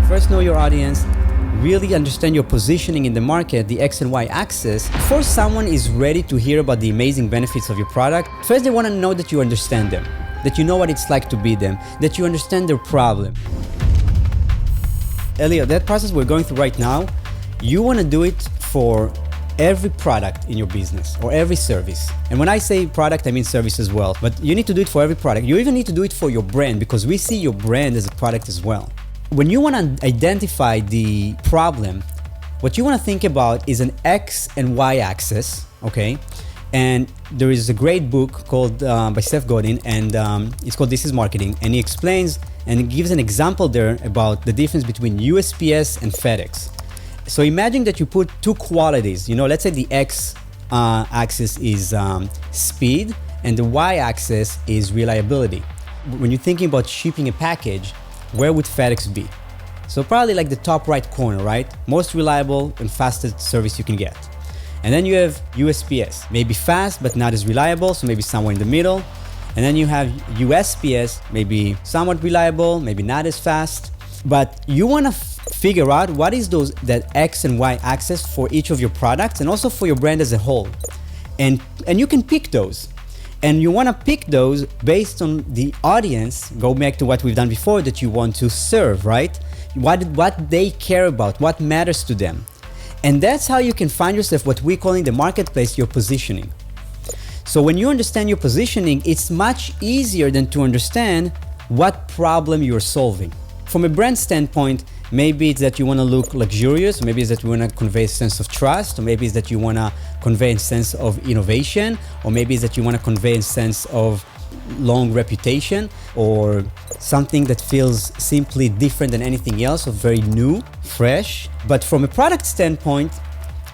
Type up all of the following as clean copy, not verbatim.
First, know your audience, really understand your positioning in the market, the X and Y axis. Before someone is ready to hear about the amazing benefits of your product, first they want to know that you understand them, that you know what it's like to be them, that you understand their problem. Elliot, that process we're going through right now, you want to do it for every product in your business or every service. And when I say product, I mean service as well. But you need to do it for every product. You even need to do it for your brand, because we see your brand as a product as well. When you want to identify the problem, what you want to think about is an X and Y axis, okay? And there is a great book called by Seth Godin, and it's called This is Marketing. And he explains and he gives an example there about the difference between USPS and FedEx. So imagine that you put two qualities, let's say the X axis is speed and the Y axis is reliability. When you're thinking about shipping a package, where would FedEx be? So probably like the top right corner, right? Most reliable and fastest service you can get. And then you have USPS, maybe fast, but not as reliable, so maybe somewhere in the middle. And then you have USPS, maybe somewhat reliable, maybe not as fast. But you want to figure out what is that X and Y axis for each of your products and also for your brand as a whole. And you can pick those. And you want to pick those based on the audience, go back to what we've done before, that you want to serve, right? What they care about, what matters to them. And that's how you can find yourself, what we call in the marketplace, your positioning. So when you understand your positioning, it's much easier than to understand what problem you're solving. From a brand standpoint, maybe it's that you want to look luxurious, maybe it's that you want to convey a sense of trust, or maybe it's that you want to convey a sense of innovation, or maybe it's that you want to convey a sense of long reputation, or something that feels simply different than anything else, or very new, fresh. But from a product standpoint,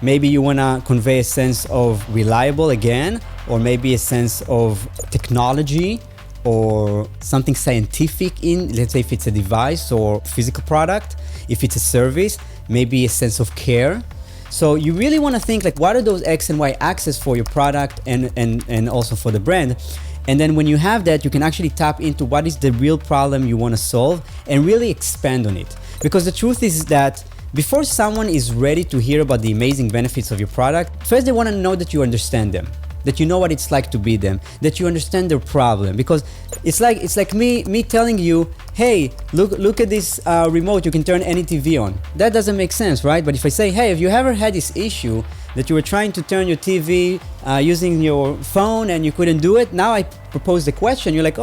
maybe you want to convey a sense of reliable again, or maybe a sense of technology, or something scientific let's say if it's a device or physical product. If it's a service, maybe a sense of care. So you really want to think like, what are those X and Y axes for your product and also for the brand? And then when you have that, you can actually tap into what is the real problem you want to solve and really expand on it. Because the truth is that before someone is ready to hear about the amazing benefits of your product, first they want to know that you understand them, that you know what it's like to be them, that you understand their problem. Because it's like me telling you, hey, look at this remote, you can turn any TV on. That doesn't make sense, right? But if I say, hey, have you ever had this issue that you were trying to turn your TV using your phone and you couldn't do it? Now I propose the question, you're like,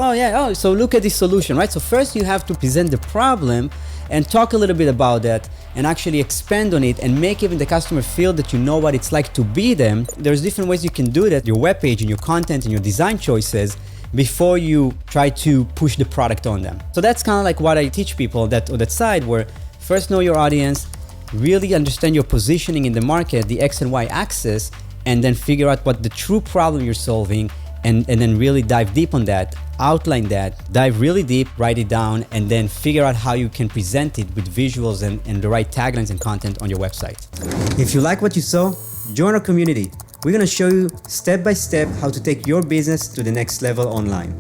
so look at this solution, right? So first you have to present the problem and talk a little bit about that and actually expand on it and make even the customer feel that you know what it's like to be them. There's different ways you can do that, your webpage and your content and your design choices, before you try to push the product on them. So that's kind of like what I teach people on that side, where first know your audience, really understand your positioning in the market, the X and Y axis, and then figure out what the true problem you're solving, and then really dive deep on that, outline that, dive really deep, write it down, and then figure out how you can present it with visuals and the right taglines and content on your website. If you like what you saw, join our community. We're going to show you step by step how to take your business to the next level online.